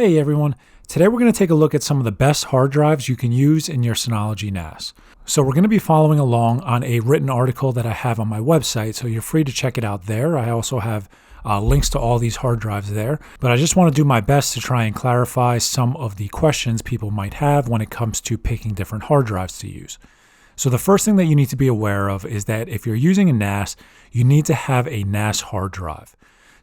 Hey everyone, today we're going to take a look at some of the best hard drives you can use in your Synology NAS. So we're going to be following along on a written article that I have on my website, so you're free to check it out there. I also have links to all these hard drives there, but I just want to do my best to try and clarify some of the questions people might have when it comes to picking different hard drives to use. So the first thing that you need to be aware of is that if you're using a NAS, you need to have a NAS hard drive.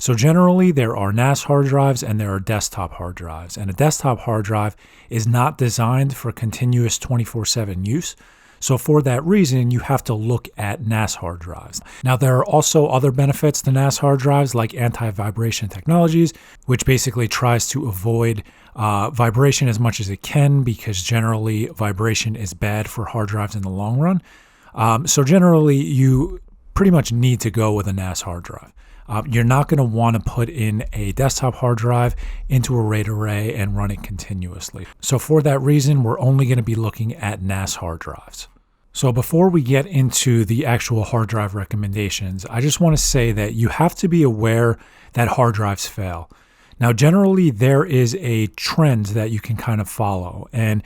So generally, there are NAS hard drives and there are desktop hard drives. And a desktop hard drive is not designed for continuous 24/7 use. So for that reason, you have to look at NAS hard drives. Now, there are also other benefits to NAS hard drives like anti-vibration technologies, which basically tries to avoid vibration as much as it can because generally vibration is bad for hard drives in the long run. So generally, you pretty much need to go with a NAS hard drive. You're not going to want to put in a desktop hard drive into a RAID array and run it continuously. So for that reason, we're only going to be looking at NAS hard drives. So before we get into the actual hard drive recommendations, I just want to say that you have to be aware that hard drives fail. Now, generally, there is a trend that you can kind of follow, and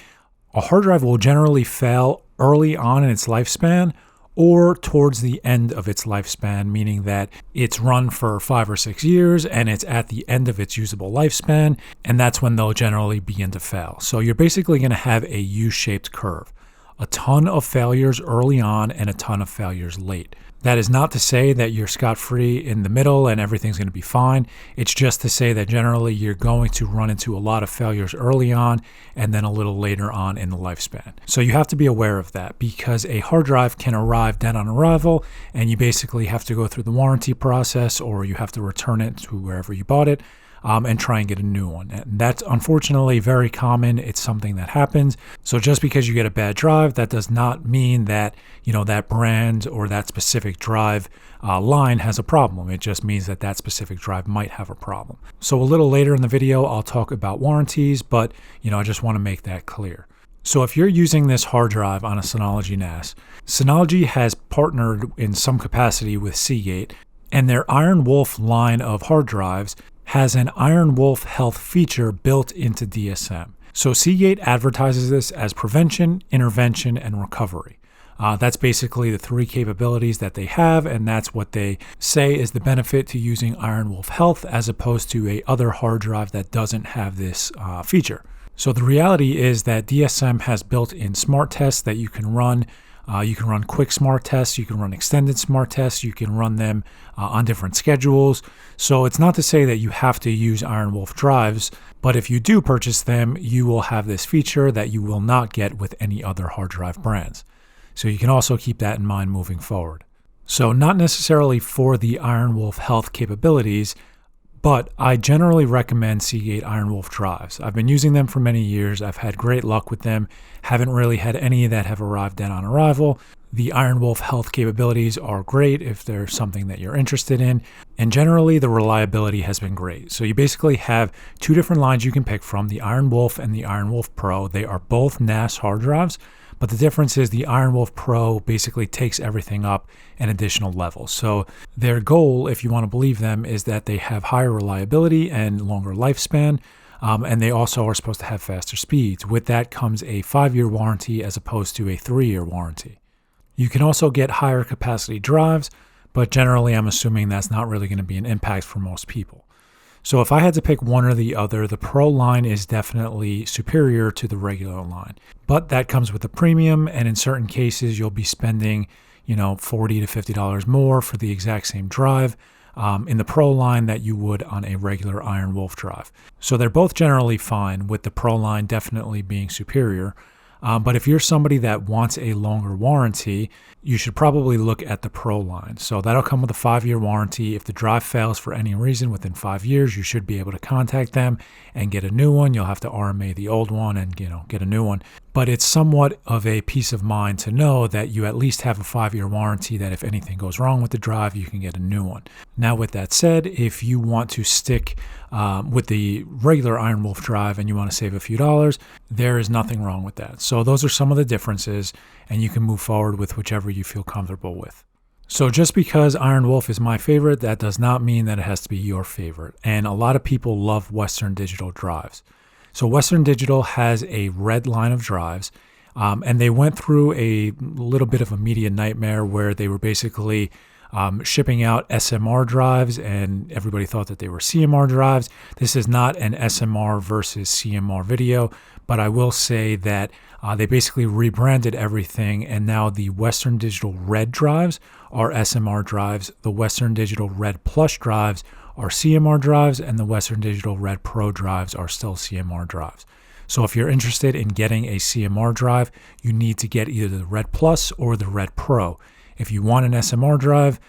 a hard drive will generally fail early on in its lifespan or towards the end of its lifespan, meaning that it's run for 5 or 6 years and it's at the end of its usable lifespan, and that's when they'll generally begin to fail. So you're basically going to have a U-shaped curve. A ton of failures early on and a ton of failures late. That is not to say that you're scot-free in the middle and everything's going to be fine. It's just to say that generally you're going to run into a lot of failures early on and then a little later on in the lifespan. So you have to be aware of that because a hard drive can arrive dead on arrival and you basically have to go through the warranty process or you have to return it to wherever you bought it. And try and get a new one. And that's unfortunately very common. It's something that happens. So just because you get a bad drive, that does not mean that, that brand or that specific drive line has a problem. It just means that that specific drive might have a problem. So a little later in the video, I'll talk about warranties, but, I just want to make that clear. So if you're using this hard drive on a Synology NAS, Synology has partnered in some capacity with Seagate, and their Iron Wolf line of hard drives has an Iron Wolf Health feature built into DSM. So Seagate advertises this as prevention, intervention, and recovery. That's basically the three capabilities that they have, and that's what they say is the benefit to using Iron Wolf Health as opposed to a other hard drive that doesn't have this feature. So the reality is that DSM has built-in smart tests that you can run. You can run quick smart tests, you can run extended smart tests, you can run them on different schedules. So it's not to say that you have to use Iron Wolf drives, but if you do purchase them, you will have this feature that you will not get with any other hard drive brands. So you can also keep that in mind moving forward. So not necessarily for the Iron Wolf Health capabilities, but I generally recommend Seagate Iron Wolf drives. I've been using them for many years. I've had great luck with them. Haven't really had any that have arrived dead on arrival. The Iron Wolf Health capabilities are great if there's something that you're interested in. And generally, the reliability has been great. So you basically have two different lines you can pick from, the Iron Wolf and the Iron Wolf Pro. They are both NAS hard drives. But the difference is the Iron Wolf Pro basically takes everything up an additional level. So their goal, if you want to believe them, is that they have higher reliability and longer lifespan. And they also are supposed to have faster speeds. With that comes a 5-year warranty as opposed to a 3-year warranty. You can also get higher capacity drives, but generally I'm assuming that's not really going to be an impact for most people. So if I had to pick one or the other, the Pro line is definitely superior to the regular line. But that comes with a premium, and in certain cases, you'll be spending, $40 to $50 more for the exact same drive in the Pro line that you would on a regular Iron Wolf drive. So they're both generally fine, with the Pro line definitely being superior. But if you're somebody that wants a longer warranty, you should probably look at the Pro line. So that'll come with a 5-year warranty. If the drive fails for any reason within 5 years, you should be able to contact them and get a new one. You'll have to RMA the old one and get a new one. But it's somewhat of a peace of mind to know that you at least have a 5-year warranty that if anything goes wrong with the drive, you can get a new one. Now, with that said, if you want to stick with the regular Iron Wolf drive and you want to save a few dollars, there is nothing wrong with that. So those are some of the differences, and you can move forward with whichever you feel comfortable with. So just because Iron Wolf is my favorite, that does not mean that it has to be your favorite. And a lot of people love Western Digital drives. So Western Digital has a red line of drives, and they went through a little bit of a media nightmare where they were basically shipping out SMR drives, and everybody thought that they were CMR drives. This is not an SMR versus CMR video, but I will say that they basically rebranded everything, and now the Western Digital Red drives are SMR drives, the Western Digital Red Plus drives are CMR drives, and the Western Digital Red Pro drives are still CMR drives. So if you're interested in getting a CMR drive, you need to get either the Red Plus or the Red Pro. If you want an SMR drive,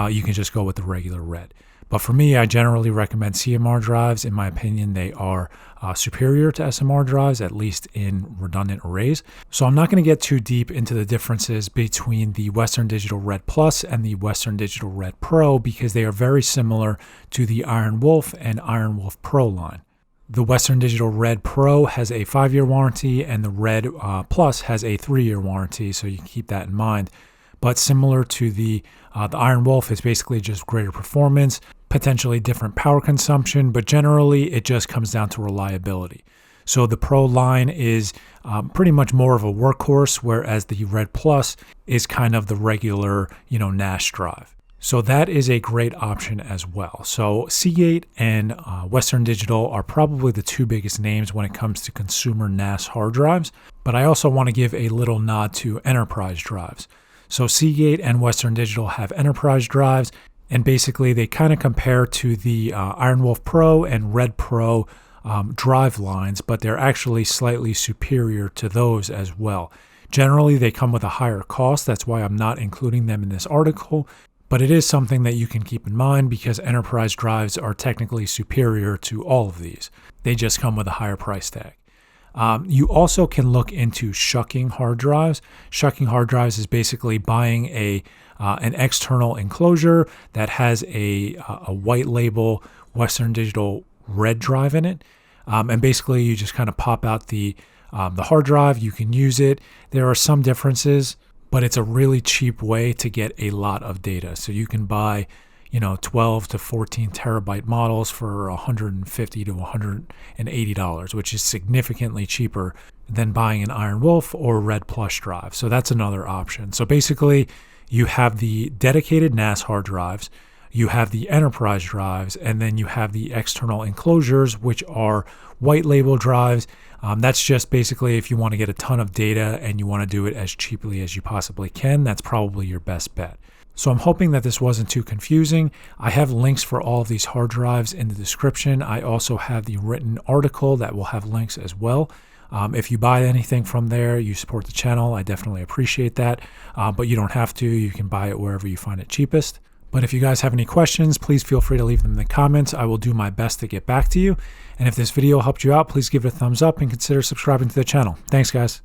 you can just go with the regular Red. But for me, I generally recommend CMR drives. In my opinion, they are superior to SMR drives, at least in redundant arrays. So I'm not going to get too deep into the differences between the Western Digital Red Plus and the Western Digital Red Pro because they are very similar to the Iron Wolf and Iron Wolf Pro line. The Western Digital Red Pro has a 5-year warranty and the Red Plus has a 3-year warranty, so you can keep that in mind. But similar to the Iron Wolf, it's basically just greater performance, potentially different power consumption, but generally it just comes down to reliability. So the Pro line is pretty much more of a workhorse, whereas the Red Plus is kind of the regular, NAS drive. So that is a great option as well. So Seagate and Western Digital are probably the two biggest names when it comes to consumer NAS hard drives, but I also want to give a little nod to enterprise drives. So Seagate and Western Digital have enterprise drives, and basically they kind of compare to the Iron Wolf Pro and Red Pro drive lines, but they're actually slightly superior to those as well. Generally, they come with a higher cost. That's why I'm not including them in this article, but it is something that you can keep in mind because enterprise drives are technically superior to all of these. They just come with a higher price tag. You also can look into shucking hard drives. Shucking hard drives is basically buying an external enclosure that has a white label Western Digital Red drive in it, and basically you just kind of pop out the hard drive. You can use it. There are some differences, but it's a really cheap way to get a lot of data. So you can buy 12 to 14 terabyte models for $150 to $180, which is significantly cheaper than buying an Iron Wolf or Red Plus drive. So that's another option. So basically, you have the dedicated NAS hard drives, you have the enterprise drives, and then you have the external enclosures, which are white label drives. That's just basically if you want to get a ton of data and you want to do it as cheaply as you possibly can, that's probably your best bet. So I'm hoping that this wasn't too confusing. I have links for all of these hard drives in the description. I also have the written article that will have links as well. If you buy anything from there, you support the channel. I definitely appreciate that, but you don't have to. You can buy it wherever you find it cheapest. But if you guys have any questions, please feel free to leave them in the comments. I will do my best to get back to you. And if this video helped you out, please give it a thumbs up and consider subscribing to the channel. Thanks, guys.